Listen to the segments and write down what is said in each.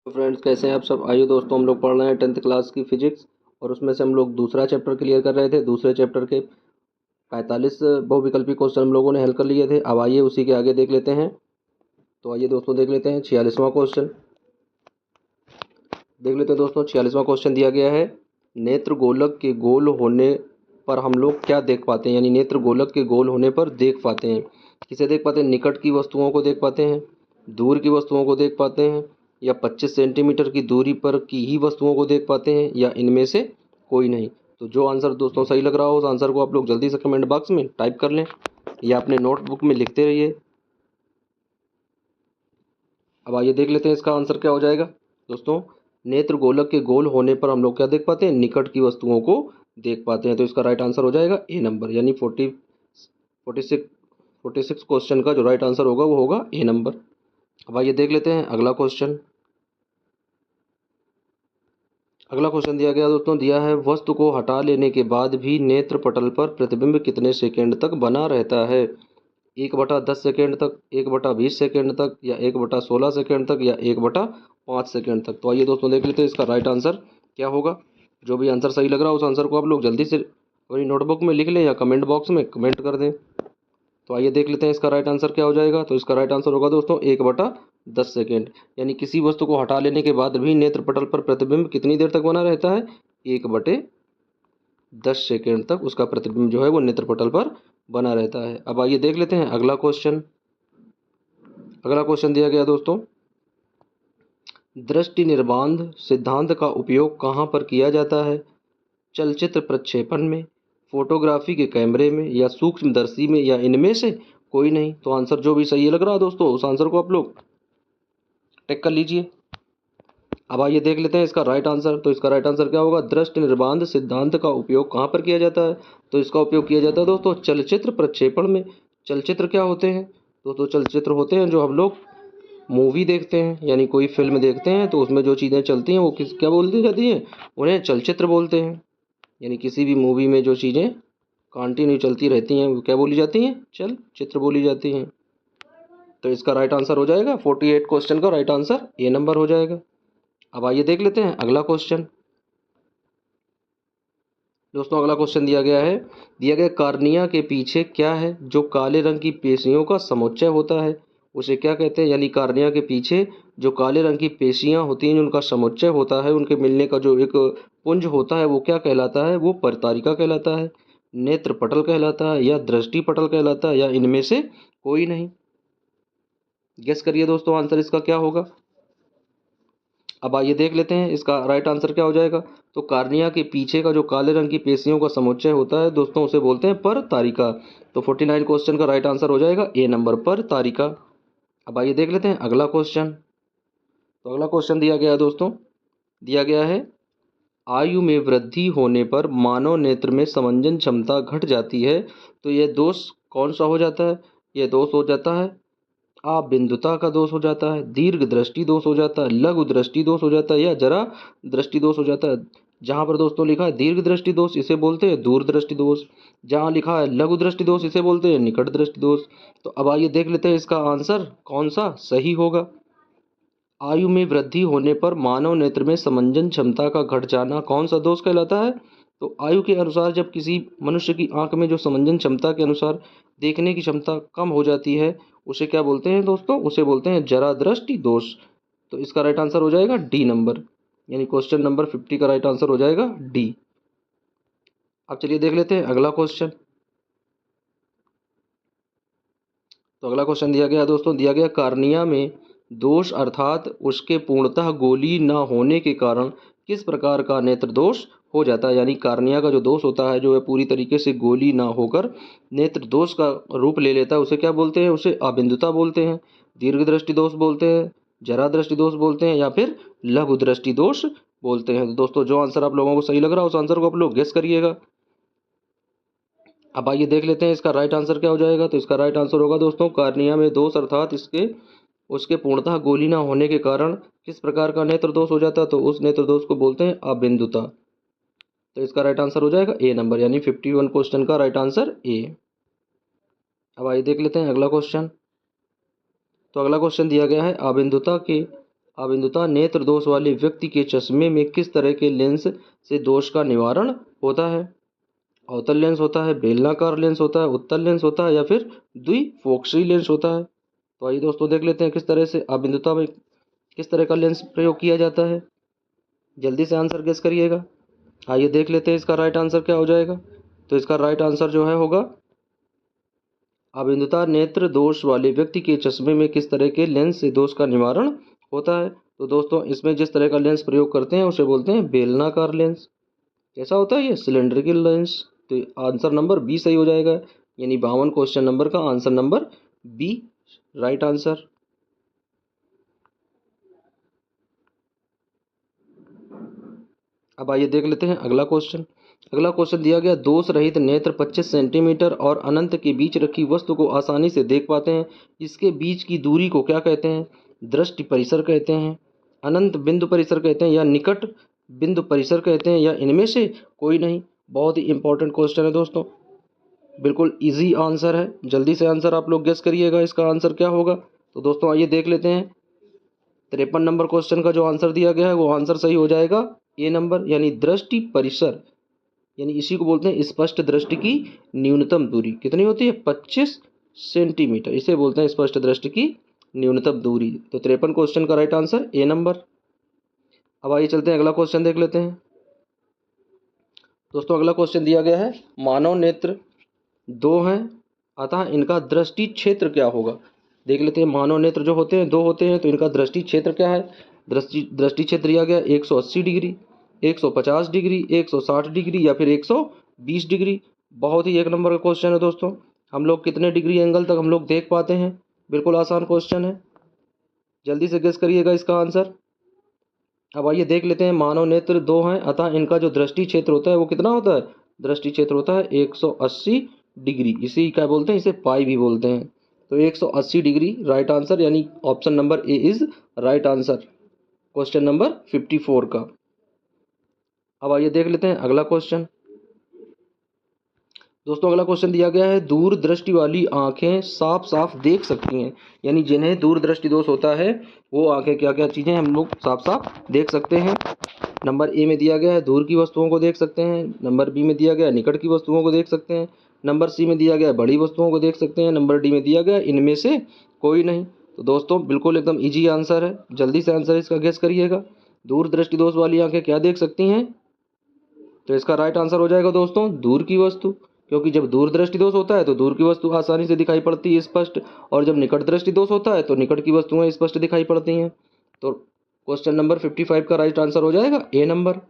तो फ्रेंड्स, कैसे हैं आप सब। आइए दोस्तों, हम लोग पढ़ रहे हैं 10th क्लास की फिजिक्स और उसमें से हम लोग दूसरा चैप्टर क्लियर कर रहे थे। दूसरे चैप्टर के 45 बहुविकल्पी क्वेश्चन हम लोगों ने हल कर लिए थे। अब आइए उसी के आगे देख लेते हैं। तो आइए दोस्तों देख लेते हैं 46वां क्वेश्चन। देख लेते हैं दोस्तों, 46वां क्वेश्चन दिया गया है, नेत्र गोलक के गोल होने पर हम लोग क्या देख पाते हैं। यानी नेत्र गोलक के गोल होने पर देख पाते हैं। किसे देख पाते हैं? निकट की वस्तुओं को देख पाते हैं, दूर की वस्तुओं को देख पाते हैं, या 25 सेंटीमीटर की दूरी पर की ही वस्तुओं को देख पाते हैं, या इनमें से कोई नहीं। तो जो आंसर दोस्तों सही लग रहा हो उस आंसर को आप लोग जल्दी से कमेंट बॉक्स में टाइप कर लें या अपने नोटबुक में लिखते रहिए। अब आइए देख लेते हैं इसका आंसर क्या हो जाएगा। दोस्तों, नेत्र गोलक के गोल होने पर हम लोग क्या देख पाते हैं? निकट की वस्तुओं को देख पाते हैं। तो इसका राइट आंसर हो जाएगा ए नंबर, यानी 46 क्वेश्चन का जो राइट आंसर होगा वो होगा ए नंबर। अब आइए देख लेते हैं अगला क्वेश्चन। अगला क्वेश्चन दिया गया दोस्तों, दिया है वस्तु को हटा लेने के बाद भी नेत्र पटल पर प्रतिबिंब कितने सेकेंड तक बना रहता है? 1/10 सेकेंड तक, 1/20 सेकेंड तक, या 1/16 सेकेंड तक, या 1/5 सेकेंड तक। तो आइए दोस्तों देख लेते हैं इसका राइट आंसर क्या होगा। जो भी आंसर सही लग रहा है उस आंसर को आप लोग जल्दी से अपनी नोटबुक में लिख लें या कमेंट बॉक्स में कमेंट कर दें। तो आइए देख लेते हैं इसका राइट आंसर क्या हो जाएगा। तो इसका राइट आंसर होगा दोस्तों 1/10 सेकेंड। यानी किसी वस्तु को हटा लेने के बाद भी नेत्र पटल पर प्रतिबिंब कितनी देर तक बना रहता है? 1/10 सेकेंड तक उसका प्रतिबिंब जो है वो नेत्र पटल पर बना रहता है। अब आइए देख लेते हैं अगला क्वेश्चन। अगला क्वेश्चन दिया गया दोस्तों, दृष्टि निर्बाध सिद्धांत का उपयोग कहाँ पर किया जाता है? चलचित्र प्रक्षेपण में, फोटोग्राफी के कैमरे में, या सूक्ष्मदर्शी में, या इनमें से कोई नहीं। तो आंसर जो भी सही लग रहा है दोस्तों उस आंसर को आप लोग टिक कर लीजिए। अब आइए देख लेते हैं इसका राइट आंसर। तो इसका राइट आंसर क्या होगा? दृष्टि निर्बाध सिद्धांत का उपयोग कहाँ पर किया जाता है? तो इसका उपयोग किया जाता है दोस्तों चलचित्र प्रक्षेपण में। चलचित्र क्या होते हैं दोस्तों? चलचित्र होते हैं जो हम लोग मूवी देखते हैं, यानी कोई फिल्म देखते हैं तो उसमें जो चीज़ें चलती हैं वो किस क्या बोलती जाती हैं? उन्हें चलचित्र बोलते हैं। यानी किसी भी मूवी में जो चीज़ें कंटिन्यू चलती रहती हैं वो क्या बोली जाती हैं? चलचित्र बोली जाती हैं। तो इसका राइट आंसर हो जाएगा 48 क्वेश्चन का राइट आंसर ए नंबर हो जाएगा। अब आइए देख लेते हैं अगला क्वेश्चन। दोस्तों अगला क्वेश्चन दिया गया कार्निया के पीछे क्या है जो काले रंग की पेशियों का समुच्चय होता है? उसे क्या कहते हैं? यानी कार्निया के पीछे जो काले रंग की पेशियां होती हैं, उनका समुच्चय होता है, उनके मिलने का जो एक पुंज होता है वो क्या कहलाता है? वो परतारिका कहलाता है, नेत्र पटल कहलाता है, या दृष्टि पटल कहलाता है, या इनमें से कोई नहीं। गेस करिए दोस्तों आंसर इसका क्या होगा। अब आइए देख लेते हैं इसका राइट आंसर क्या हो जाएगा। तो कार्निया के पीछे का जो काले रंग की पेशियों का समुच्चय होता है दोस्तों उसे बोलते हैं पर तारिका। तो 49 क्वेश्चन का राइट आंसर हो जाएगा ए नंबर पर तारिका। अब आइए देख लेते हैं अगला क्वेश्चन। तो अगला क्वेश्चन दिया गया है दोस्तों, दिया गया है आयु में वृद्धि होने पर मानव नेत्र में समंजन क्षमता घट जाती है। तो यह दोष कौन सा हो जाता है? यह दोष हो जाता है बिंदुता का दोष हो जाता है, दीर्घ दृष्टि दोष हो जाता है, लघु दृष्टि दोष हो जाता है, या जरा दृष्टि दोष हो जाता है। जहां पर दोस्तों लिखा है दीर्घ दृष्टि दोष इसे बोलते हैं दूर दृष्टि दोष, जहां लिखा है लघु दृष्टि दोष इसे बोलते हैं निकट दृष्टि दोष। तो अब आइए देख लेते हैं इसका आंसर कौन सा सही होगा। आयु में वृद्धि होने पर मानव नेत्र में समंजन क्षमता का घट जाना कौन सा दोष कहलाता है? तो आयु के अनुसार जब किसी मनुष्य की आंख में जो समंजन क्षमता के अनुसार देखने की क्षमता कम हो जाती है उसे क्या बोलते हैं दोस्तों? उसे बोलते हैं जरा दृष्टि दोष। तो इसका राइट आंसर हो जाएगा डी नंबर, यानी क्वेश्चन नंबर 50 का राइट आंसर हो जाएगा डी। अब चलिए देख लेते हैं अगला क्वेश्चन। तो अगला क्वेश्चन दिया गया दोस्तों, दिया गया कार्निया में दोष अर्थात उसके पूर्णतः गोली न होने के कारण किस प्रकार का नेत्र दोष हो जाता है? यानी कार्निया का जो दोष होता है जो है पूरी तरीके से गोली ना होकर नेत्र दोष का रूप ले लेता है, उसे क्या बोलते हैं? उसे अबिंदुता बोलते हैं, दीर्घ दृष्टि दोष बोलते हैं, जरा दृष्टि दोष बोलते हैं, या फिर लघु दृष्टि दोष बोलते हैं। तो दोस्तों जो आंसर आप लोगों को सही लग रहा है उस आंसर को आप लोग गेस करिएगा। अब आइए देख लेते हैं इसका राइट आंसर क्या हो जाएगा। तो इसका राइट आंसर होगा दोस्तों कार्निया में दोष अर्थात इसके उसके पूर्णतः गोली ना होने के कारण किस प्रकार का नेत्र दोष हो जाता है? तो उस नेत्र दोष को बोलते हैं अबिंदुता। तो इसका राइट आंसर हो जाएगा ए नंबर, यानी 51 क्वेश्चन का राइट आंसर ए। अब आइए देख लेते हैं अगला क्वेश्चन। तो अगला क्वेश्चन दिया गया है अबिंदुता नेत्र दोष वाले व्यक्ति के चश्मे में किस तरह के लेंस से दोष का निवारण होता है? अवतल लेंस होता है, बेलनाकार लेंस होता है, उत्तल लेंस होता है या फिर द्विफोक्सी लेंस होता है? तो आइए दोस्तों देख लेते हैं किस तरह से अबिंदुता में किस तरह का लेंस प्रयोग किया जाता है। जल्दी से आंसर गेस करिएगा। आइए देख लेते हैं इसका राइट आंसर क्या हो जाएगा। तो इसका राइट आंसर जो है होगा अबिंदुता नेत्र दोष वाले व्यक्ति के चश्मे में किस तरह के लेंस से दोष का निवारण होता है। तो दोस्तों इसमें जिस तरह का लेंस प्रयोग करते हैं उसे बोलते हैं बेलनाकार लेंस। कैसा होता है ये? Cylindrical lens. तो आंसर नंबर बी सही हो जाएगा, यानी 52 क्वेश्चन नंबर का answer number B right answer. अब आइए देख लेते हैं अगला क्वेश्चन। अगला क्वेश्चन दिया गया, दोष रहित नेत्र 25 सेंटीमीटर और अनंत के बीच रखी वस्तु को आसानी से देख पाते हैं। इसके बीच की दूरी को क्या कहते हैं? दृष्टि परिसर कहते हैं, अनंत बिंदु परिसर कहते हैं या निकट बिंदु परिसर कहते हैं या इनमें से कोई नहीं? बहुत ही इंपॉर्टेंट क्वेश्चन है दोस्तों, बिल्कुल इजी आंसर है। जल्दी से आंसर आप लोग गेस करिएगा इसका आंसर क्या होगा। तो दोस्तों आइए देख लेते हैं। 53 नंबर क्वेश्चन का जो आंसर दिया गया है वो आंसर सही हो जाएगा ए नंबर, यानी दृष्टि परिसर, यानी इसी को बोलते हैं स्पष्ट दृष्टि की न्यूनतम दूरी। कितनी होती है? 25 सेंटीमीटर। इसे बोलते हैं स्पष्ट दृष्टि की न्यूनतम दूरी। तो 53 क्वेश्चन का राइट आंसर ए नंबर। अब आइए चलते हैं अगला क्वेश्चन देख लेते हैं। दोस्तों अगला क्वेश्चन दिया गया है, मानव नेत्र दो हैं अतः इनका दृष्टि क्षेत्र क्या होगा। देख लेते हैं, मानव नेत्र जो होते हैं दो होते हैं तो इनका दृष्टि क्षेत्र क्या है। दृष्टि क्षेत्र दिया गया 180 डिग्री, 150 डिग्री, 160 डिग्री या फिर 120 डिग्री। बहुत ही एक नंबर का क्वेश्चन है दोस्तों। हम लोग कितने डिग्री एंगल तक हम लोग देख पाते हैं? बिल्कुल आसान क्वेश्चन है, जल्दी से गेस करिएगा इसका आंसर। अब आइए देख लेते हैं, मानव नेत्र दो हैं अतः इनका जो दृष्टि क्षेत्र होता है वो कितना होता है? दृष्टि क्षेत्र होता है 180 डिग्री। इसी क्या बोलते हैं? इसे पाई भी बोलते हैं। तो 180 डिग्री राइट आंसर, यानी option number A is right answer question number 54 का। अब आइए देख लेते हैं अगला क्वेश्चन। दोस्तों अगला क्वेश्चन दिया गया है, दूर दृष्टि वाली आंखें साफ साफ देख सकती हैं, यानी जिन्हें दूर दृष्टि दोष होता है वो आंखें क्या क्या चीज़ें हम लोग साफ साफ देख सकते हैं। नंबर ए में दिया गया है दूर की वस्तुओं को देख सकते हैं, नंबर बी में दिया गया है निकट की वस्तुओं को देख सकते हैं, नंबर सी में दिया गया है बड़ी वस्तुओं को देख सकते हैं, नंबर डी में दिया गया है इनमें से कोई नहीं। तो दोस्तों बिल्कुल एकदम ईजी आंसर है, जल्दी से आंसर इसका गेस करिएगा। दूर दृष्टि दोष वाली आंखें क्या देख सकती हैं? तो इसका राइट आंसर हो जाएगा दोस्तों दूर की वस्तु, क्योंकि जब दूर दृष्टि दोष होता है तो दूर की वस्तु आसानी से दिखाई पड़ती है स्पष्ट, और जब निकट दृष्टि दोष होता है तो निकट की वस्तुएं स्पष्ट दिखाई पड़ती हैं। तो क्वेश्चन नंबर 55 का राइट आंसर हो जाएगा ए नंबर।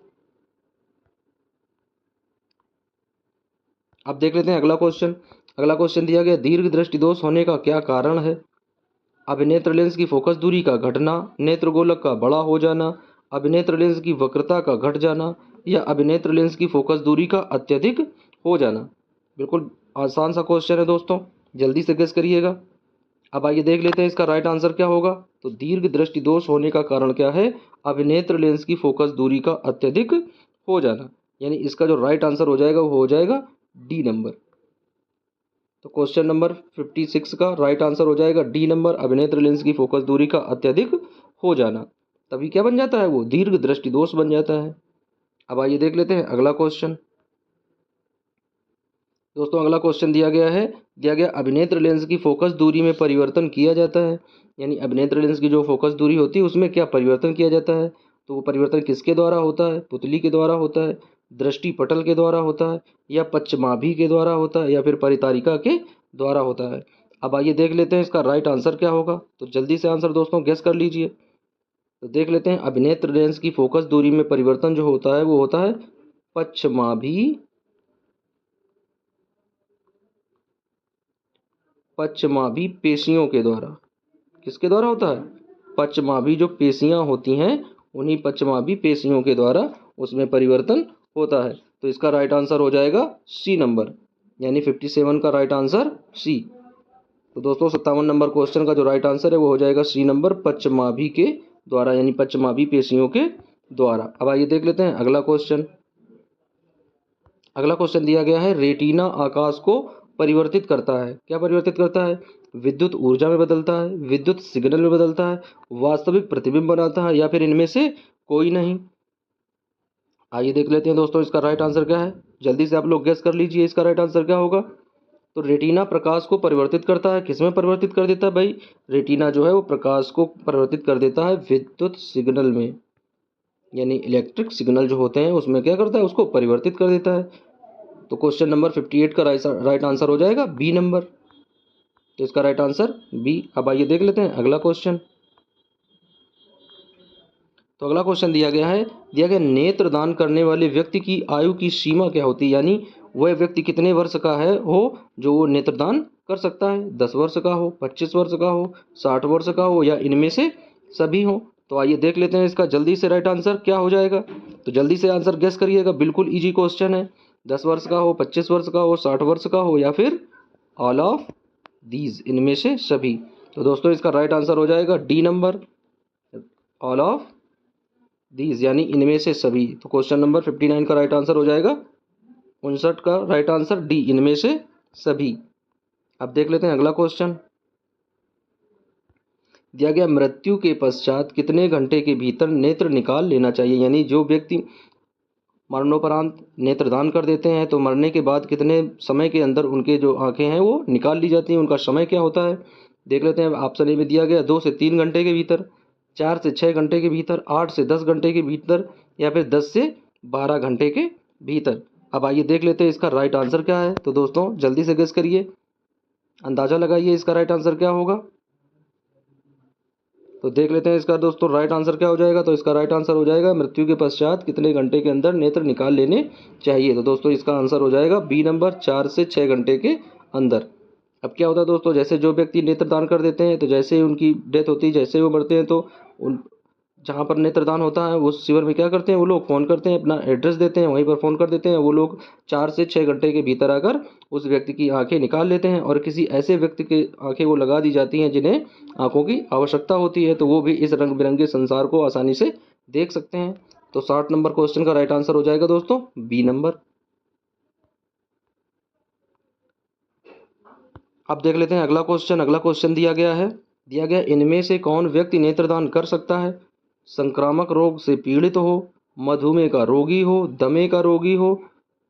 अब देख लेते हैं अगला क्वेश्चन। अगला क्वेश्चन दिया गया, दीर्घ दृष्टि दोष होने का क्या कारण है। अभिनेत्र लेंस की फोकस दूरी का घटना, नेत्र गोलक का बड़ा हो जाना, अभिनेत्र लेंस की वक्रता का घट जाना या अभिनेत्र लेंस की फोकस दूरी का अत्यधिक हो जाना। बिल्कुल आसान सा क्वेश्चन है दोस्तों, जल्दी से गेस करिएगा। अब आइए देख लेते हैं इसका राइट आंसर क्या होगा। तो दीर्घ दृष्टि दोष होने का कारण क्या है? अभिनेत्र लेंस की फोकस दूरी का अत्यधिक हो जाना, यानी इसका जो राइट आंसर हो जाएगा वो हो जाएगा डी नंबर। तो क्वेश्चन नंबर 56 का राइट आंसर हो जाएगा डी नंबर, अभिनेत्र लेंस की फोकस दूरी का अत्यधिक हो जाना। तभी क्या बन जाता है? वो दीर्घ दृष्टि दोष बन जाता है। अब आइए देख लेते हैं अगला क्वेश्चन। दोस्तों अगला क्वेश्चन दिया गया अभिनेत्र लेंस की फोकस दूरी में परिवर्तन किया जाता है, यानी अभिनेत्र लेंस की जो फोकस दूरी होती है उसमें क्या परिवर्तन किया जाता है। तो वो परिवर्तन किसके द्वारा होता है? पुतली के द्वारा होता है, दृष्टि पटल के द्वारा होता है या पश्चमाभि के द्वारा होता है या फिर परितारिका के द्वारा होता है। अब आइए देख लेते हैं इसका राइट आंसर क्या होगा। तो जल्दी से आंसर दोस्तों गेस कर लीजिए। तो देख लेते हैं, अभिनेत्र लेंस की फोकस दूरी में परिवर्तन जो होता है वो होता है पश्चमाभि पेशियों के द्वारा। किसके द्वारा होता है? पश्चमाभि जो पेशियां होती हैं उन्हीं पश्चमाभि पेशियों के द्वारा उसमें परिवर्तन होता है। तो इसका राइट आंसर हो जाएगा सी नंबर, यानी 57 का राइट आंसर सी। तो दोस्तों 57 नंबर क्वेश्चन का जो राइट आंसर है वो हो जाएगा सी नंबर, पश्चमाभि के द्वारा, यानी पश्चमाभि पेशियों के द्वारा। अब आइए देख लेते हैं अगला क्वेश्चन। अगला क्वेश्चन दिया गया है, रेटिना आकाश को परिवर्तित करता है। क्या परिवर्तित करता है? विद्युत ऊर्जा में बदलता है, विद्युत सिग्नल में बदलता है, वास्तविक प्रतिबिंब बनाता है, या फिर इनमें से कोई नहीं। आइए देख लेते हैं दोस्तों इसका राइट आंसर क्या है। जल्दी से आप लोग गेस कर लीजिए इसका राइट आंसर क्या होगा। तो रेटिना प्रकाश को परिवर्तित करता है। किसमें परिवर्तित कर देता है भाई? रेटिना जो है वो प्रकाश को परिवर्तित कर देता है विद्युत सिग्नल में, यानी इलेक्ट्रिक सिग्नल जो होते हैं उसमें क्या करता है? उसको परिवर्तित कर देता है। तो क्वेश्चन नंबर 58 का राइट आंसर हो जाएगा बी नंबर। तो इसका राइट आंसर बी। अब आइए देख लेते हैं अगला क्वेश्चन। तो अगला क्वेश्चन दिया गया नेत्रदान करने वाले व्यक्ति की आयु की सीमा क्या होती है, यानी वह व्यक्ति कितने वर्ष का है हो जो वो नेत्रदान कर सकता है। 10 वर्ष का हो, 25 वर्ष का हो, 60 वर्ष का हो, या इनमें से सभी हो। तो आइए देख लेते हैं इसका जल्दी से राइट आंसर क्या हो जाएगा। तो जल्दी से आंसर गेस करिएगा, बिल्कुल इजी क्वेश्चन है। 10 वर्ष का हो, 25 वर्ष का हो, 60 वर्ष का हो, या फिर ऑल ऑफ दीज, इनमें से सभी। तो दोस्तों इसका राइट आंसर हो जाएगा D number, all of these, यानी इनमें से सभी। तो क्वेश्चन नंबर 59 का राइट आंसर हो जाएगा 59 का राइट आंसर डी, इनमें से सभी। अब देख लेते हैं अगला क्वेश्चन। दिया गया मृत्यु के पश्चात कितने घंटे के भीतर नेत्र निकाल लेना चाहिए, यानी जो व्यक्ति मरणोपरांत नेत्रदान कर देते हैं तो मरने के बाद कितने समय के अंदर उनके जो आंखें हैं वो निकाल ली जाती हैं, उनका समय क्या होता है। देख लेते हैं। ऑप्शन ए में दिया गया 2 से 3 घंटे के भीतर, 4 से 6 घंटे के भीतर, 8 से 10 घंटे के भीतर, या फिर 10 से 12 घंटे के भीतर। अब आइए देख लेते हैं इसका राइट आंसर क्या है। तो दोस्तों जल्दी से गेस करिए, अंदाज़ा लगाइए इसका राइट आंसर क्या होगा। तो देख लेते हैं इसका दोस्तों राइट आंसर क्या हो जाएगा। तो इसका राइट आंसर हो जाएगा मृत्यु के पश्चात कितने घंटे के अंदर नेत्र निकाल लेने चाहिए। तो दोस्तों इसका आंसर हो जाएगा बी नंबर, 4 से 6 घंटे के अंदर। अब क्या होता है दोस्तों, जैसे जो व्यक्ति नेत्रदान कर देते हैं तो जैसे ही उनकी डेथ होती है, जैसे ही वो मरते हैं, तो उन जहाँ पर नेत्रदान होता है उस शिविर में क्या करते हैं वो लोग, फ़ोन करते हैं, अपना एड्रेस देते हैं, वहीं पर फ़ोन कर देते हैं। वो लोग 4 से 6 घंटे के भीतर आकर उस व्यक्ति की आंखें निकाल लेते हैं, और किसी ऐसे व्यक्ति के आंखें वो लगा दी जाती हैं जिन्हें आंखों की आवश्यकता होती है, तो वो भी इस रंग बिरंगे संसार को आसानी से देख सकते हैं। तो 60 नंबर क्वेश्चन का राइट आंसर हो जाएगा दोस्तों बी नंबर। अब देख लेते हैं अगला क्वेश्चन। अगला क्वेश्चन दिया गया इनमें से कौन व्यक्ति नेत्रदान कर सकता है? संक्रामक रोग से पीड़ित हो, मधुमेह का रोगी हो, दमे का रोगी हो,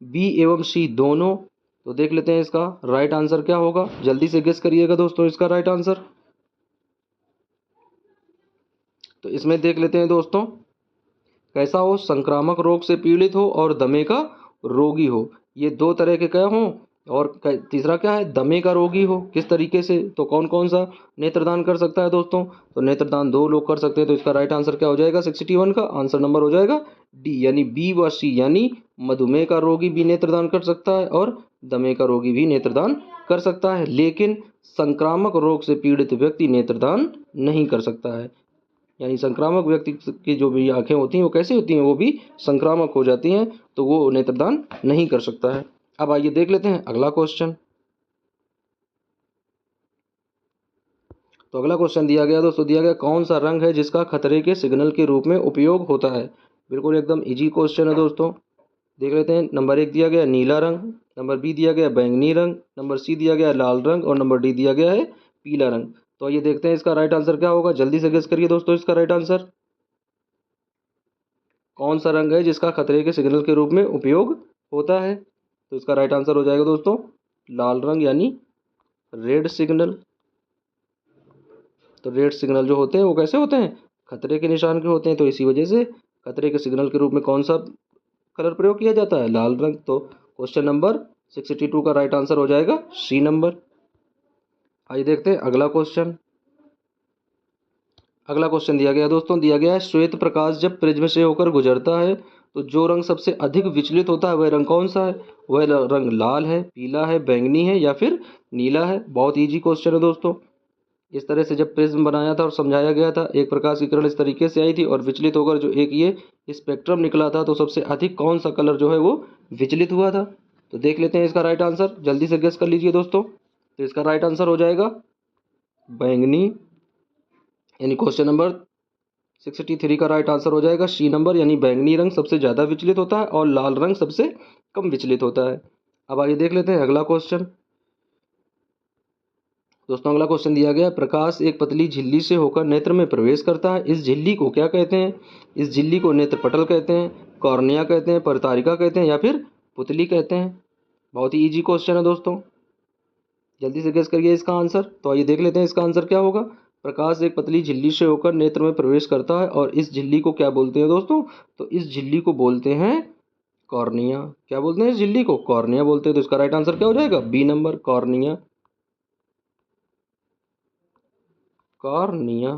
बी एवं सी दोनों। तो देख लेते हैं इसका राइट आंसर क्या होगा। जल्दी से गेस करिएगा दोस्तों इसका राइट आंसर। तो इसमें देख लेते हैं दोस्तों कैसा हो, संक्रामक रोग से पीड़ित हो और दमे का रोगी हो, ये 2 तरह के क्या हों, और तीसरा क्या है, दमे का रोगी हो। किस तरीके से, तो कौन कौन सा नेत्रदान कर सकता है दोस्तों? तो नेत्रदान 2 लोग कर सकते हैं। तो इसका राइट आंसर क्या हो जाएगा 61 का आंसर नंबर हो जाएगा डी, यानी बी व सी, यानी मधुमेह का रोगी भी नेत्रदान कर सकता है और दमे का रोगी भी नेत्रदान कर सकता है, लेकिन संक्रामक रोग से पीड़ित व्यक्ति नेत्रदान नहीं कर सकता है। यानी संक्रामक व्यक्ति की जो भी आंखें होती हैं वो कैसी होती हैं, वो भी संक्रामक हो जाती हैं, तो वो नेत्रदान नहीं कर सकता है। अब आइए देख लेते हैं अगला क्वेश्चन। तो अगला क्वेश्चन दिया गया दोस्तों, दिया गया कौन सा रंग है जिसका खतरे के सिग्नल के रूप में उपयोग होता है। बिल्कुल एकदम इजी क्वेश्चन है दोस्तों। देख लेते हैं। नंबर 1 दिया गया नीला रंग, नंबर बी दिया गया बैंगनी रंग, नंबर सी दिया गया लाल रंग, और नंबर डी दिया गया है पीला रंग। तो ये देखते हैं इसका राइट आंसर क्या होगा। जल्दी से गेस करिए दोस्तों इसका राइट आंसर। कौन सा रंग है जिसका खतरे के सिग्नल के रूप में उपयोग होता है? तो इसका राइट आंसर हो जाएगा दोस्तों लाल रंग, यानी रेड सिग्नल। तो रेड सिग्नल जो होते हैं वो कैसे होते हैं, खतरे के निशान के होते हैं, तो इसी वजह से खतरे के सिग्नल के रूप में कौन सा कलर प्रयोग किया जाता है, लाल रंग। तो क्वेश्चन नंबर 62 का राइट आंसर हो जाएगा सी नंबर। आइए देखते हैं अगला क्वेश्चन। अगला क्वेश्चन दिया गया दोस्तों, दिया गया है श्वेत प्रकाश जब प्रिज्म से होकर गुजरता है तो जो रंग सबसे अधिक विचलित होता है वह रंग कौन सा है? वह रंग लाल है, पीला है, बैंगनी है, या फिर नीला है। बहुत इजी क्वेश्चन है दोस्तों। इस तरह से जब प्रिज्म बनाया था और समझाया गया था, एक प्रकाश की किरण इस तरीके से आई थी और विचलित होकर जो एक ये स्पेक्ट्रम निकला था, तो सबसे अधिक कौन सा कलर जो है वो विचलित हुआ था। तो देख लेते हैं इसका राइट आंसर। जल्दी से गेस कर लीजिए दोस्तों। तो इसका राइट आंसर हो जाएगा बैंगनी, यानी क्वेश्चन नंबर 63 का राइट आंसर हो जाएगा सी नंबर, यानी बैंगनी रंग सबसे ज़्यादा विचलित होता है और लाल रंग सबसे कम विचलित होता है। अब आइए देख लेते हैं अगला क्वेश्चन। दोस्तों अगला क्वेश्चन दिया गया है, प्रकाश एक पतली झिल्ली से होकर नेत्र में प्रवेश करता है, इस झिल्ली को क्या कहते हैं? इस झिल्ली को नेत्रपटल कहते हैं, कॉर्निया कहते हैं, परितारिका कहते हैं या फिर पुतली कहते हैं। बहुत ही इजी क्वेश्चन है दोस्तों, जल्दी से गेस करिए इसका आंसर। तो आइए देख लेते हैं इसका आंसर क्या होगा। प्रकाश एक पतली झिल्ली से होकर नेत्र में प्रवेश करता है और इस झिल्ली को क्या बोलते हैं दोस्तों? तो इस झिल्ली को बोलते हैं कॉर्निया। क्या बोलते हैं इस झिल्ली को? कॉर्निया बोलते हैं। तो इसका राइट आंसर क्या हो जाएगा? B number, cornea. कॉर्निया,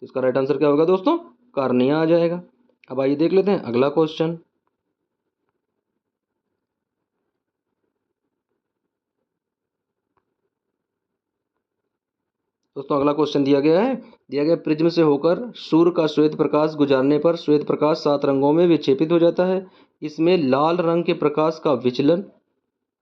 इसका राइट आंसर क्या होगा दोस्तों? कॉर्निया आ जाएगा। अब आइए देख लेते हैं अगला क्वेश्चन। दोस्तों अगला क्वेश्चन दिया गया प्रिज्म से होकर सूर्य का श्वेत प्रकाश गुजरने पर श्वेत प्रकाश 7 रंगों में विक्षेपित हो जाता है, इसमें लाल रंग के प्रकाश का विचलन।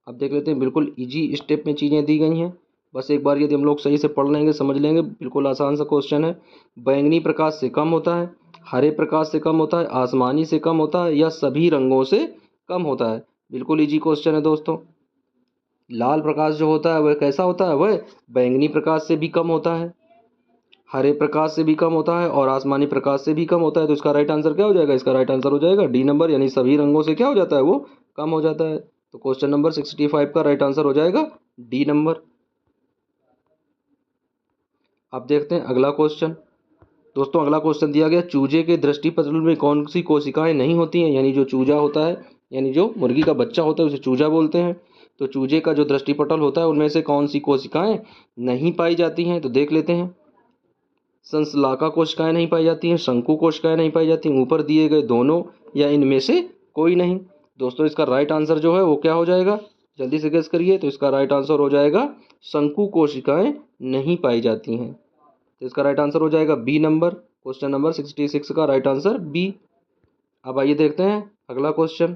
अब देख लेते हैं, बिल्कुल इजी स्टेप में चीज़ें दी गई हैं, बस एक बार यदि हम लोग सही से पढ़ लेंगे, समझ लेंगे, बिल्कुल आसान सा क्वेश्चन है। बैंगनी प्रकाश से कम होता है, हरे प्रकाश से कम होता है, आसमानी से कम होता है या सभी रंगों से कम होता है? बिल्कुल इजी क्वेश्चन है दोस्तों। लाल प्रकाश जो होता है वह कैसा होता है? वह बैंगनी प्रकाश से भी कम होता है, हरे प्रकाश से भी कम होता है और आसमानी प्रकाश से भी कम होता है। तो इसका राइट आंसर क्या हो जाएगा? इसका राइट आंसर हो जाएगा डी नंबर, यानी सभी रंगों से क्या हो जाता है? वो कम हो जाता है। तो क्वेश्चन नंबर 65 का राइट आंसर हो जाएगा डी नंबर। अब देखते हैं अगला क्वेश्चन। दोस्तों अगला क्वेश्चन दिया गया, चूजे के दृष्टिपटल में कौन सी कोशिकाएं नहीं होती हैं? यानी जो चूजा होता है, यानी जो मुर्गी का बच्चा होता है उसे चूजा बोलते हैं। तो चूजे का जो दृष्टिपटल होता है उनमें से कौन सी कोशिकाएं नहीं पाई जाती हैं? तो देख लेते हैं। संश्लाका कोशिकाएं नहीं पाई जाती हैं, शंकु कोशिकाएं नहीं पाई जाती, ऊपर दिए गए दोनों या इनमें से कोई नहीं। दोस्तों इसका राइट आंसर जो है वो क्या हो जाएगा? जल्दी से गेस करिए। तो इसका राइट आंसर हो जाएगा शंकु कोशिकाएं नहीं पाई जाती हैं। तो इसका राइट आंसर हो जाएगा बी नंबर। क्वेश्चन नंबर 66 का राइट आंसर बी। अब आइए देखते हैं अगला क्वेश्चन।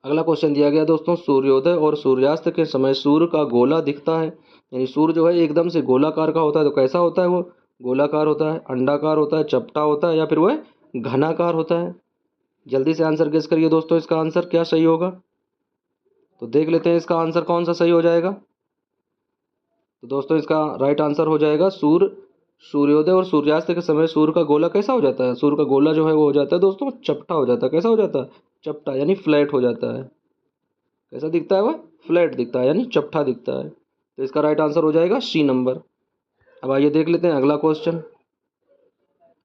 अगला क्वेश्चन दिया गया दोस्तों, सूर्योदय और सूर्यास्त के समय सूर्य का गोला दिखता है, यानी सूर्य जो है एकदम से गोलाकार का होता है। तो कैसा होता है वो? गोलाकार होता है, अंडाकार होता है, चपटा होता है या फिर वह घनाकार होता है? जल्दी से आंसर गेस करिए दोस्तों, इसका आंसर क्या सही होगा? तो देख लेते हैं इसका आंसर कौन सा सही हो जाएगा। तो दोस्तों इसका राइट आंसर हो जाएगा सूर्योदय और सूर्यास्त के समय सूर्य का गोला कैसा हो जाता है? सूर्य का गोला जो है वो हो जाता है दोस्तों चपटा हो जाता है। कैसा हो जाता है? चपटा, यानी फ्लैट हो जाता है। कैसा दिखता है वह? फ्लैट दिखता है, यानी चपटा दिखता है। तो इसका राइट आंसर हो जाएगा सी नंबर। अब आइए देख लेते हैं अगला क्वेश्चन।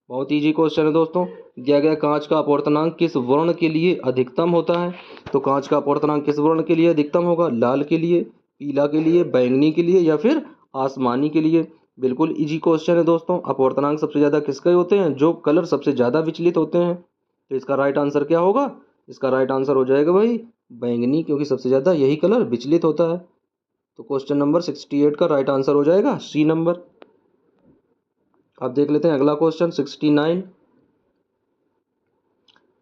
बहुत इजी क्वेश्चन है दोस्तों। दिया गया, कांच का अपवर्तनांक किस वर्ण के लिए अधिकतम होता है? तो कांच का अपवर्तनांक किस वर्ण के लिए अधिकतम होगा? लाल के लिए, पीला के लिए, बैंगनी के लिए या फिर आसमानी के लिए? बिल्कुल इजी क्वेश्चन है दोस्तों। अपवर्तनांक सबसे ज़्यादा किसके होते हैं? जो कलर सबसे ज़्यादा विचलित होते हैं। तो इसका राइट आंसर क्या होगा? इसका राइट आंसर हो जाएगा भाई बैंगनी, क्योंकि सबसे ज़्यादा यही कलर विचलित होता है। तो क्वेश्चन नंबर 68 का राइट आंसर हो जाएगा सी नंबर। अब देख लेते हैं अगला क्वेश्चन 69।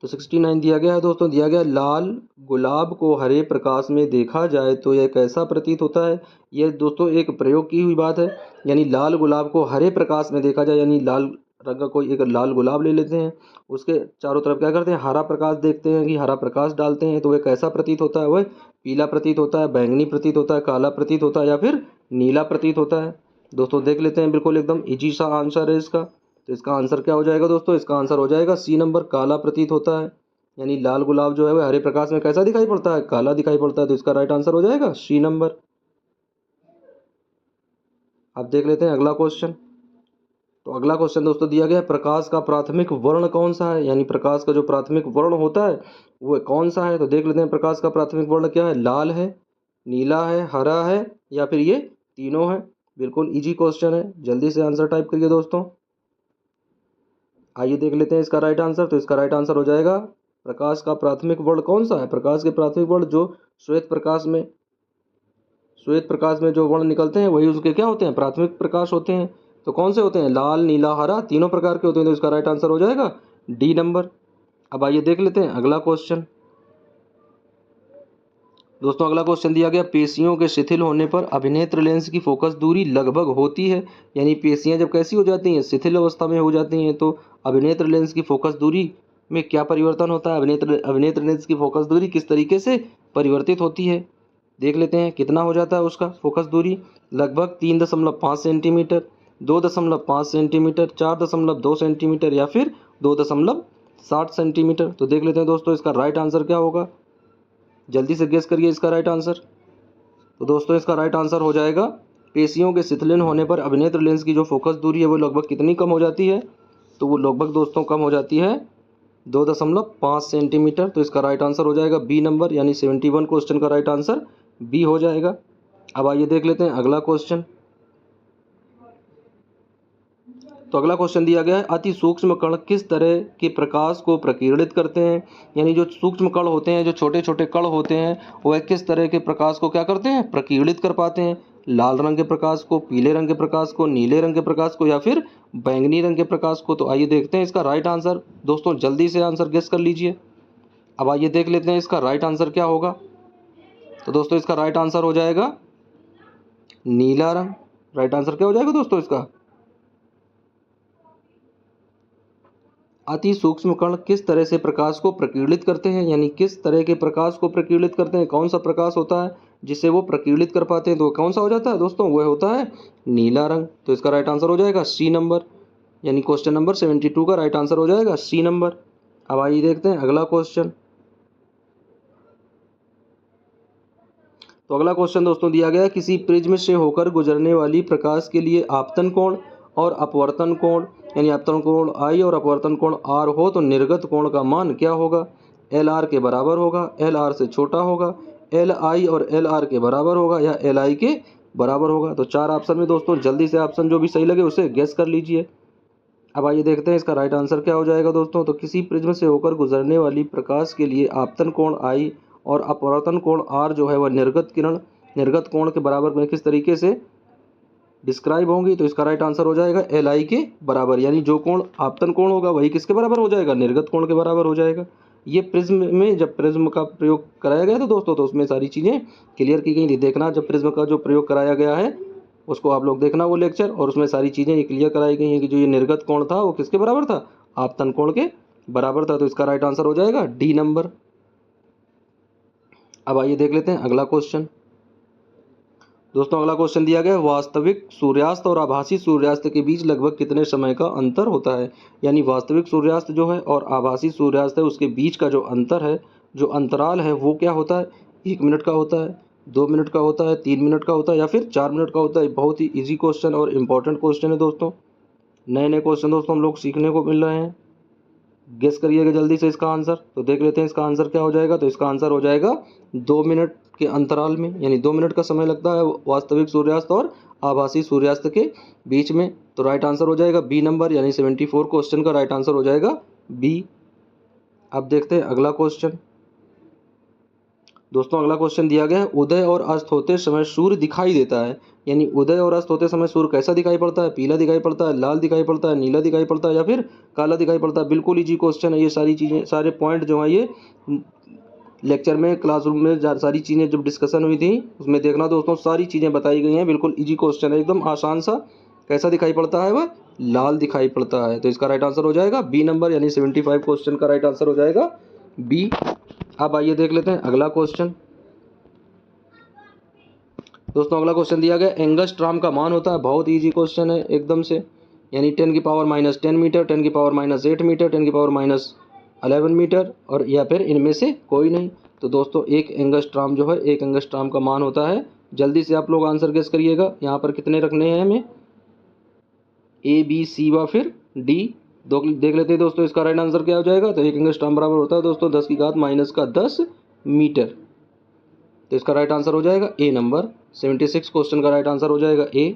तो 69 दिया गया है दोस्तों, दिया गया, लाल गुलाब को हरे प्रकाश में देखा जाए तो यह कैसा प्रतीत होता है? यह दोस्तों एक प्रयोग की हुई बात है, यानी लाल गुलाब को हरे प्रकाश में देखा जाए, यानी लाल रंग का कोई एक लाल गुलाब ले लेते हैं, उसके चारों तरफ क्या करते हैं? हरा प्रकाश देखते हैं, कि हरा प्रकाश डालते हैं, तो वह कैसा प्रतीत होता है? वह पीला प्रतीत होता है, बैंगनी प्रतीत होता है, काला प्रतीत होता है या फिर नीला प्रतीत होता है? दोस्तों देख लेते हैं, बिल्कुल एकदम इजी सा आंसर है इसका। तो इसका आंसर क्या हो जाएगा दोस्तों? इसका आंसर हो जाएगा सी नंबर, काला प्रतीत होता है। यानी लाल गुलाब जो है वह हरे प्रकाश में कैसा दिखाई पड़ता है? काला दिखाई पड़ता है। तो इसका राइट आंसर हो जाएगा सी नंबर। अब देख लेते हैं अगला क्वेश्चन। तो अगला क्वेश्चन दोस्तों दिया गया है, प्रकाश का प्राथमिक वर्ण कौन सा है? यानी प्रकाश का जो प्राथमिक वर्ण होता है वह कौन सा है? तो देख लेते हैं प्रकाश का प्राथमिक वर्ण क्या है? लाल है, नीला है, हरा है या फिर ये तीनों है? बिल्कुल इजी क्वेश्चन है, जल्दी से आंसर टाइप करिए दोस्तों। आइए देख लेते हैं इसका राइट आंसर। तो इसका राइट आंसर हो जाएगा, प्रकाश का प्राथमिक वर्ण कौन सा है? प्रकाश के प्राथमिक वर्ण जो श्वेत प्रकाश में जो वर्ण निकलते हैं वही उसके क्या होते हैं? प्राथमिक प्रकाश होते हैं। तो कौन से होते हैं? लाल, नीला, हरा, तीनों प्रकार के होते हैं। तो इसका राइट आंसर हो जाएगा डी नंबर। अब आइए देख लेते हैं अगला क्वेश्चन। दोस्तों अगला क्वेश्चन दिया गया, पेशियों के शिथिल होने पर अभिनेत्र लेंस की फोकस दूरी लगभग होती है, यानी पेशियां जब कैसी हो जाती हैं? शिथिल अवस्था में हो जाती हैं, तो अभिनेत्र लेंस की फोकस दूरी में क्या परिवर्तन होता है? अभिनेत्र लेंस की फोकस दूरी किस तरीके से परिवर्तित होती है? देख लेते हैं कितना हो जाता है उसका फोकस दूरी, लगभग 3.5 सेंटीमीटर, 2.5 सेंटीमीटर, 4.2 सेंटीमीटर या फिर 2.60 सेंटीमीटर। तो देख लेते हैं दोस्तों इसका राइट आंसर क्या होगा, जल्दी से गेस करिए इसका राइट आंसर। तो दोस्तों इसका राइट आंसर हो जाएगा, पेशियों के शिथिलन होने पर अभिनेत्र लेंस की जो फोकस दूरी है वो लगभग कितनी कम हो जाती है, तो वो लगभग दोस्तों कम हो जाती है 2.5 सेंटीमीटर। तो इसका राइट आंसर हो जाएगा बी नंबर, यानी 71 क्वेश्चन का राइट आंसर बी हो जाएगा। अब आइए देख लेते हैं अगला क्वेश्चन। तो अगला क्वेश्चन दिया गया है, अति सूक्ष्म कण किस तरह के प्रकाश को प्रकीर्णित करते हैं, यानी जो सूक्ष्म कण होते हैं, जो छोटे छोटे कण होते हैं, वह किस तरह के प्रकाश को क्या करते हैं, प्रकीर्णित कर पाते हैं। लाल रंग के प्रकाश को, पीले रंग के प्रकाश को, नीले रंग के प्रकाश को या फिर बैंगनी रंग के प्रकाश को। तो आइए देखते हैं इसका राइट आंसर। दोस्तों जल्दी से आंसर गेस कर लीजिए। अब आइए देख लेते हैं इसका राइट आंसर क्या होगा। तो दोस्तों इसका राइट आंसर हो जाएगा नीला रंग। राइट आंसर क्या हो जाएगा दोस्तों इसका, अति सूक्ष्म कण किस तरह से प्रकाश को प्रकीर्णित करते हैं, यानी किस तरह के प्रकाश को प्रकीर्णित करते हैं, कौन सा प्रकाश होता है जिसे वो प्रकीर्णित कर पाते हैं, तो कौन सा हो जाता है दोस्तों, वह होता है नीला रंग। तो इसका राइट आंसर हो जाएगा सी नंबर, यानी क्वेश्चन नंबर 72 का राइट आंसर हो जाएगा सी नंबर। अब आइए देखते हैं अगला क्वेश्चन। तो अगला क्वेश्चन दोस्तों दिया गया, किसी प्रिज्म से होकर गुजरने वाली प्रकाश के लिए आपतन कोण और अपवर्तन कोण, यानी आपतन कोण आई और अपवर्तन कोण आर हो तो निर्गत कोण का मान क्या होगा। एल आर के बराबर होगा, एल आर से छोटा होगा, एल आई और एल आर के बराबर होगा या एल आई के बराबर होगा। तो चार ऑप्शन में दोस्तों जल्दी से ऑप्शन जो भी सही लगे उसे गेस कर लीजिए। अब आइए देखते हैं इसका राइट आंसर क्या हो जाएगा दोस्तों। तो किसी प्रिज्म से होकर गुजरने वाली प्रकाश के लिए आपतन कोण आई और अपवर्तन कोण आर जो है वह निर्गत कोण के बराबर में किस तरीके से डिस्क्राइब होंगी। तो इसका राइट आंसर हो जाएगा एल आई के बराबर, यानी जो कोण आपतन कोण होगा वही किसके बराबर हो जाएगा, निर्गत कोण के बराबर हो जाएगा। ये प्रिज्म में जब प्रिज्म का प्रयोग कराया गया था दोस्तों, तो उसमें सारी चीज़ें क्लियर की गई थी। देखना जब प्रिज्म का जो प्रयोग कराया गया है उसको आप लोग देखना वो लेक्चर, और उसमें सारी चीज़ें ये क्लियर कराई गई हैं कि जो ये निर्गत कोण था वो किसके बराबर था, आपतन कोण के बराबर था। तो इसका राइट आंसर हो जाएगा डी नंबर। अब आइए देख लेते हैं अगला क्वेश्चन। दोस्तों अगला क्वेश्चन दिया गया है, वास्तविक सूर्यास्त और आभासी सूर्यास्त के बीच लगभग कितने समय का अंतर होता है, यानी वास्तविक सूर्यास्त जो है और आभासी सूर्यास्त है उसके बीच का जो अंतर है, जो अंतराल है वो क्या होता है, 1 मिनट का होता है, 2 मिनट का होता है, 3 मिनट का होता है या फिर 4 मिनट का होता है। बहुत ही ईजी क्वेश्चन और इम्पॉर्टेंट क्वेश्चन है दोस्तों। नए नए क्वेश्चन दोस्तों हम लोग सीखने को मिल रहे हैं। गेस करिएगा जल्दी से इसका आंसर। तो देख लेते हैं इसका आंसर क्या हो जाएगा। तो इसका आंसर हो जाएगा 2 मिनट के अंतराल में, यानी 2 मिनट का समय लगता है वास्तविक सूर्यास्त और आभासी सूर्यास्त के बीच में। तो राइट आंसर हो जाएगा बी नंबर, यानी 74 क्वेश्चन का राइट आंसर हो जाएगा बी। अब देखते हैं अगला क्वेश्चन। दोस्तों अगला क्वेश्चन दिया गया है, उदय और अस्त होते समय सूर्य दिखाई देता है, यानी उदय और अस्त होते समय सूर्य कैसा दिखाई पड़ता है, पीला दिखाई पड़ता है, लाल दिखाई पड़ता है, नीला दिखाई पड़ता है या फिर काला दिखाई पड़ता है। बिल्कुल इजी क्वेश्चन है। ये सारी चीज़ें, सारे पॉइंट जो है ये लेक्चर में, क्लासरूम में सारी चीज़ें जब डिस्कशन हुई थी उसमें देखना दोस्तों, सारी चीज़ें बताई गई हैं। बिल्कुल इजी क्वेश्चन है, एकदम आसान सा। कैसा दिखाई पड़ता है, वह लाल दिखाई पड़ता है। तो इसका राइट आंसर हो जाएगा बी नंबर, यानी 75 क्वेश्चन का राइट आंसर हो जाएगा बी। अब आइए देख लेते हैं अगला क्वेश्चन। दोस्तों अगला क्वेश्चन दिया गया, एंगस्ट्रॉम का मान होता है, बहुत ईजी क्वेश्चन है एकदम से, यानी 10⁻⁻10 मीटर, 10⁻8 मीटर, 10⁻11 मीटर और या फिर इनमें से कोई नहीं। तो दोस्तों एक एंगस्ट्रॉम जो है, एक एंगस्ट्रॉम का मान होता है, जल्दी से आप लोग आंसर गेस करिएगा। यहाँ पर कितने रखने हैं हमें, ए बी सी व फिर डी। देख लेते हैं दोस्तों इसका राइट आंसर क्या हो जाएगा। तो एक एंगस्ट्रॉम बराबर होता है दोस्तों 10⁻⁻10 मीटर। तो इसका राइट आंसर हो जाएगा ए नंबर, 76 क्वेश्चन का राइट आंसर हो जाएगा ए।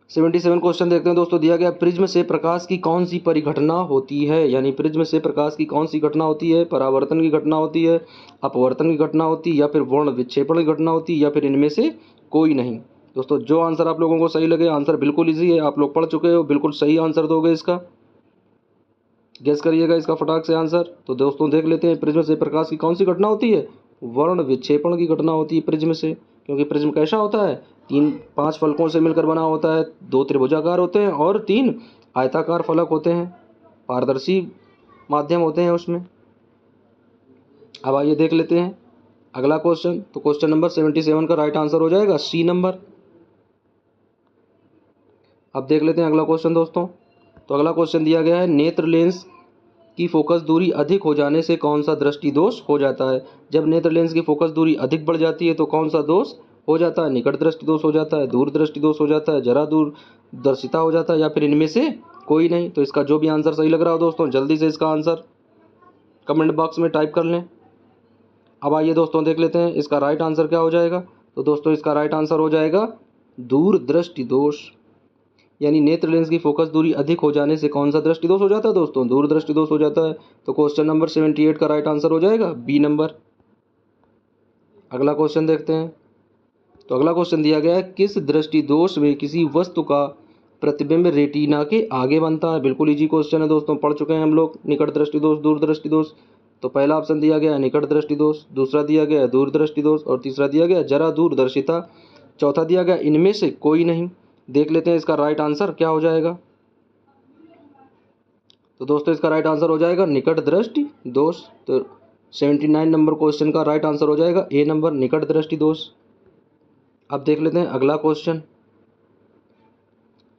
77 क्वेश्चन देखते हैं दोस्तों। दिया गया, प्रिज्म से प्रकाश की कौन सी परिघटना होती है, यानी प्रिज्म से प्रकाश की कौन सी घटना होती है, परावर्तन की घटना होती है, अपवर्तन की घटना होती है या फिर वर्ण विक्षेपण की घटना होती है या फिर इनमें से कोई नहीं। दोस्तों जो आंसर आप लोगों को सही लगे, आंसर बिल्कुल ईजी है, आप लोग पढ़ चुके हो, बिल्कुल सही आंसर दोगे इसका। गेस करिएगा इसका फटाक से आंसर। तो दोस्तों देख लेते हैं, प्रिज्म से प्रकाश की कौन सी घटना होती है, वर्ण विक्षेपण की घटना होती है प्रिज्म से। क्योंकि प्रिज्म कैसा होता है, 5 फलकों से मिलकर बना होता है, 2 त्रिभुजाकार होते हैं और 3 आयताकार फलक होते हैं, पारदर्शी माध्यम होते हैं उसमें। अब आइए देख लेते हैं अगला क्वेश्चन। तो क्वेश्चन नंबर 77 का राइट आंसर हो जाएगा सी नंबर। अब देख लेते हैं अगला क्वेश्चन दोस्तों। तो अगला क्वेश्चन दिया गया है नेत्र लेंस की फोकस दूरी अधिक हो जाने से कौन सा दृष्टि दोष हो जाता है। जब नेत्र लेंस की फोकस दूरी अधिक बढ़ जाती है तो कौन सा दोष हो जाता है। निकट दृष्टि दोष हो जाता है, दूर दृष्टि दोष हो जाता है, जरा दूर दर्शिता हो जाता है, या फिर इनमें से कोई नहीं। तो इसका जो भी आंसर सही लग रहा हो दोस्तों जल्दी से इसका आंसर कमेंट बॉक्स में टाइप कर लें। अब आइए दोस्तों देख लेते हैं इसका राइट आंसर क्या हो जाएगा। तो दोस्तों इसका राइट आंसर हो जाएगा दूर दृष्टि दोष। यानी नेत्र लेंस की फोकस दूरी अधिक हो जाने से कौन सा दृष्टि दोष हो जाता है दोस्तों, दूर दृष्टि दोष हो जाता है। तो क्वेश्चन नंबर 78 का राइट आंसर हो जाएगा बी नंबर। अगला क्वेश्चन देखते हैं। तो अगला क्वेश्चन दिया गया है किस दृष्टि दोष में किसी वस्तु का प्रतिबिंब रेटिना के आगे बनता है। बिल्कुल इजी क्वेश्चन है दोस्तों, पढ़ चुके हैं हम लोग निकट दृष्टि दोष, दूर दृष्टि दोष। तो पहला ऑप्शन दिया गया है निकट दृष्टि दोष, दूसरा दिया गया है दूर दृष्टि दोष, और तीसरा दिया गया जरा दूर दर्शिता, चौथा दिया गया इनमें से कोई नहीं। देख लेते हैं इसका राइट आंसर क्या हो जाएगा। तो दोस्तों इसका राइट आंसर हो जाएगा निकट दृष्टि दोष। तो 79 नंबर क्वेश्चन का राइट आंसर हो जाएगा ए नंबर, निकट दृष्टि दोष। अब देख लेते हैं अगला क्वेश्चन।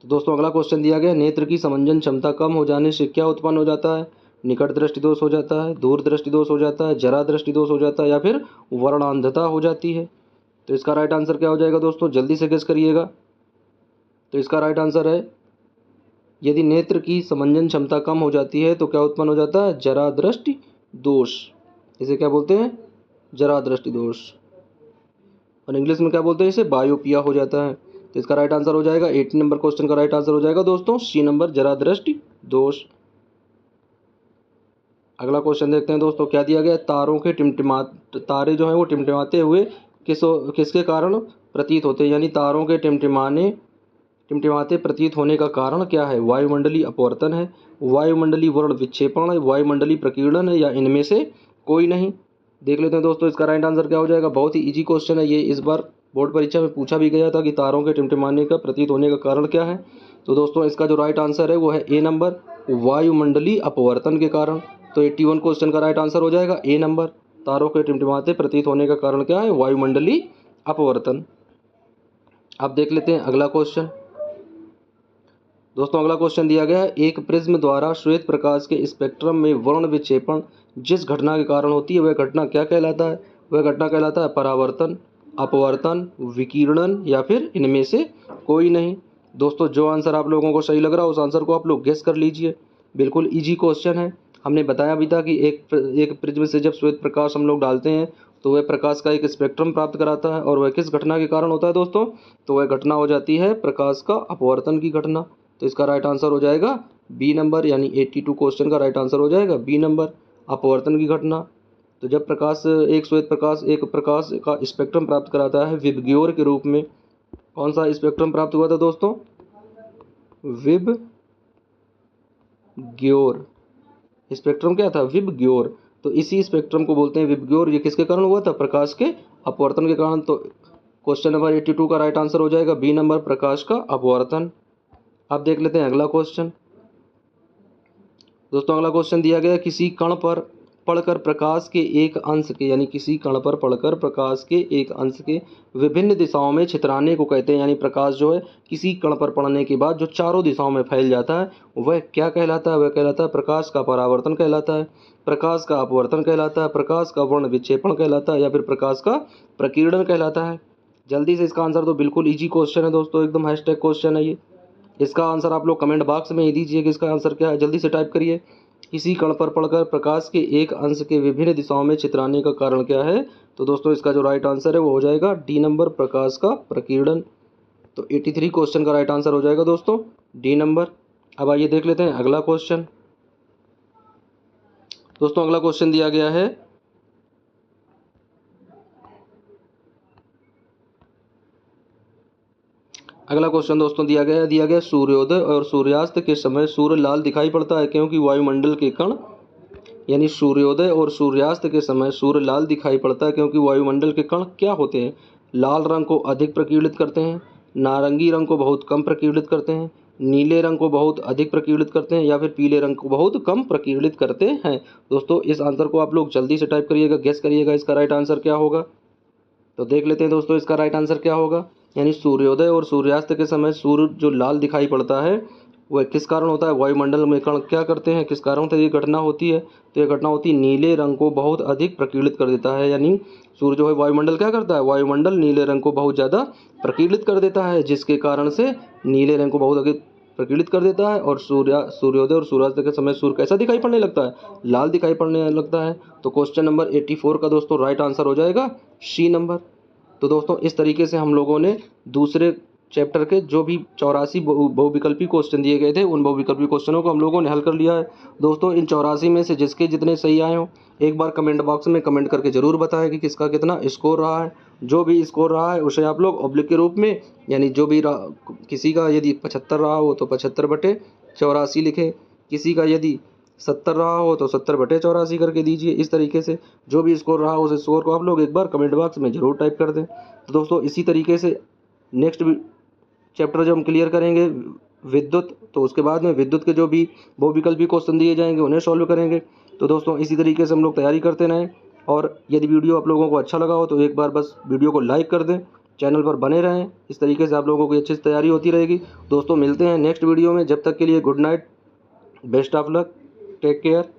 तो दोस्तों अगला क्वेश्चन दिया गया नेत्र की समंजन क्षमता कम हो जाने से क्या उत्पन्न हो जाता है। निकट दृष्टि दोष हो जाता है, दूर दृष्टि दोष हो जाता है, जरा दृष्टि दोष हो जाता है, या फिर वर्णांधता हो जाती है। तो इसका राइट आंसर क्या हो जाएगा दोस्तों, जल्दी से गेस करिएगा। तो इसका राइट आंसर है यदि नेत्र की समंजन क्षमता कम हो जाती है तो क्या उत्पन्न हो जाता है, जरा दृष्टि दोष। इसे क्या बोलते हैं, जरा दृष्टि दोष, और इंग्लिश में क्या बोलते हैं इसे, बायोपिया हो जाता है। तो इसका राइट आंसर हो जाएगा 80 नंबर क्वेश्चन का राइट आंसर हो जाएगा दोस्तों सी नंबर, जरा दृष्टि दोष। अगला क्वेश्चन देखते हैं दोस्तों क्या दिया गया है। तारे जो हैं वो टिमटिमाते हुए किसके कारण प्रतीत होते हैं। यानी तारों के टिमटिमाते प्रतीत होने का कारण क्या है। वायुमंडलीय अपवर्तन है, वायुमंडलीय वर्ण विक्षेपण है, वायुमंडलीय प्रकीर्णन है, या इनमें से कोई नहीं। देख लेते हैं दोस्तों इसका राइट आंसर क्या हो जाएगा। बहुत ही इजी क्वेश्चन है ये, इस बार बोर्ड परीक्षा में पूछा भी गया था कि तारों के टिमटिमाने का प्रतीत होने का कारण क्या है। तो दोस्तों इसका जो राइट आंसर है वो है ए नंबर, वायुमंडलीय अपवर्तन के कारण। तो 81 क्वेश्चन का राइट आंसर हो जाएगा ए नंबर, तारों के टिमटिमाते प्रतीत होने का कारण क्या है, वायुमंडलीय अपवर्तन। अब देख लेते हैं अगला क्वेश्चन। दोस्तों अगला क्वेश्चन दिया गया है एक प्रिज्म द्वारा श्वेत प्रकाश के स्पेक्ट्रम में वर्ण विक्षेपण जिस घटना के कारण होती है वह घटना क्या कहलाता है। वह घटना कहलाता है परावर्तन, अपवर्तन, विकिरणन, या फिर इनमें से कोई नहीं। दोस्तों जो आंसर आप लोगों को सही लग रहा है उस आंसर को आप लोग गेस कर लीजिए। बिल्कुल इजी क्वेश्चन है। हमने बताया भी था कि एक प्रिज्म से जब श्वेत प्रकाश हम लोग डालते हैं तो वह प्रकाश का एक स्पेक्ट्रम प्राप्त कराता है, और वह किस घटना के कारण होता है दोस्तों, तो वह घटना हो जाती है प्रकाश का अपवर्तन की घटना। तो इसका राइट आंसर हो जाएगा बी नंबर, यानी 82 क्वेश्चन का राइट आंसर हो जाएगा बी नंबर, अपवर्तन की घटना। तो जब श्वेत प्रकाश एक प्रकाश का स्पेक्ट्रम प्राप्त कराता है विबग्योर के रूप में, कौन सा स्पेक्ट्रम प्राप्त हुआ था दोस्तों, विबग्योर। स्पेक्ट्रम क्या था, विबग्योर। तो इसी स्पेक्ट्रम को बोलते हैं विबग्योर। ये किसके कारण हुआ था, प्रकाश के अपवर्तन के कारण। तो क्वेश्चन नंबर 82 का राइट आंसर हो जाएगा बी नंबर, प्रकाश का अपवर्तन। अब देख लेते हैं अगला क्वेश्चन। दोस्तों अगला क्वेश्चन दिया गया किसी कण पर पढ़कर प्रकाश के एक अंश के, यानी किसी कण पर पढ़कर प्रकाश के एक अंश के विभिन्न दिशाओं में छितराने को कहते हैं। यानी प्रकाश जो है किसी कण पर पड़ने के बाद जो चारों दिशाओं में फैल जाता है वह क्या कहलाता है। वह कहलाता है प्रकाश का परावर्तन कहलाता है, प्रकाश का अपवर्तन कहलाता है, प्रकाश का वर्ण विक्षेपण कहलाता है, या फिर प्रकाश का प्रकीर्णन कहलाता है। जल्दी से इसका आंसर, तो बिल्कुल ईजी क्वेश्चन है दोस्तों, एकदम हैशटैग क्वेश्चन है ये। इसका आंसर आप लोग कमेंट बॉक्स में ही दीजिए कि इसका आंसर क्या है, जल्दी से टाइप करिए। किसी कण पर पड़कर प्रकाश के एक अंश के विभिन्न दिशाओं में छितराने का कारण क्या है। तो दोस्तों इसका जो राइट आंसर है वो हो जाएगा डी नंबर, प्रकाश का प्रकीर्णन। तो 83 क्वेश्चन का राइट आंसर हो जाएगा दोस्तों डी नंबर। अब आइए देख लेते हैं अगला क्वेश्चन। दोस्तों अगला क्वेश्चन दिया गया है दोस्तों दिया गया सूर्योदय और सूर्यास्त के समय सूर्य लाल दिखाई पड़ता है क्योंकि वायुमंडल के कण, यानी सूर्योदय और सूर्यास्त के समय सूर्य लाल दिखाई पड़ता है क्योंकि वायुमंडल के कण क्या होते हैं, लाल रंग को अधिक प्रकीर्णित करते हैं, नारंगी रंग को बहुत कम प्रकीर्णित करते हैं, नीले रंग को बहुत अधिक प्रकीर्णित करते हैं या फिर पीले रंग को बहुत कम प्रकीर्णित करते हैं। दोस्तों इस आंसर को आप लोग जल्दी से टाइप करिएगा, गेस करिएगा इसका राइट आंसर क्या होगा। तो देख लेते हैं दोस्तों इसका राइट आंसर क्या होगा। यानी सूर्योदय और सूर्यास्त के समय सूर्य जो लाल दिखाई पड़ता है वह किस कारण होता है, वायुमंडल में कण क्या करते हैं, किस कारण से ये घटना होती है। तो ये घटना होती है नीले रंग को बहुत अधिक प्रकीर्णित कर देता है। यानी सूर्य जो है वायुमंडल क्या करता है, वायुमंडल नीले रंग को बहुत ज़्यादा प्रकीर्णित कर देता है, जिसके कारण से नीले रंग को बहुत अधिक प्रकीर्णित कर देता है और सूर्योदय और सूर्यास्त के समय सूर्य कैसा दिखाई पड़ने लगता है, लाल दिखाई पड़ने लगता है। तो क्वेश्चन नंबर 84 का दोस्तों राइट आंसर हो जाएगा सी नंबर। तो दोस्तों इस तरीके से हम लोगों ने दूसरे चैप्टर के जो भी 84 बहुविकल्पी क्वेश्चन दिए गए थे उन बहुविकल्पी क्वेश्चनों को हम लोगों ने हल कर लिया है। दोस्तों इन 84 में से जिसके जितने सही आए हों एक बार कमेंट बॉक्स में कमेंट करके ज़रूर बताएं कि किसका कितना स्कोर रहा है। जो भी स्कोर रहा है उसे आप लोग ऑब्लिक के रूप में, यानी जो भी किसी का यदि 75 रहा हो तो 75/84 लिखें, किसी का यदि 70 रहा हो तो 70/84 करके दीजिए। इस तरीके से जो भी स्कोर रहा हो उस स्कोर को आप लोग एक बार कमेंट बॉक्स में ज़रूर टाइप कर दें। तो दोस्तों इसी तरीके से नेक्स्ट चैप्टर जब हम क्लियर करेंगे विद्युत, तो उसके बाद में विद्युत के जो भी बहुविकल्पी क्वेश्चन दिए जाएंगे उन्हें सॉल्व करेंगे। तो दोस्तों इसी तरीके से हम लोग तैयारी करते रहें और यदि वीडियो आप लोगों को अच्छा लगा हो तो एक बार बस वीडियो को लाइक कर दें, चैनल पर बने रहें। इस तरीके से आप लोगों की अच्छी तैयारी होती रहेगी। दोस्तों मिलते हैं नेक्स्ट वीडियो में, जब तक के लिए good night, best of luck, take care.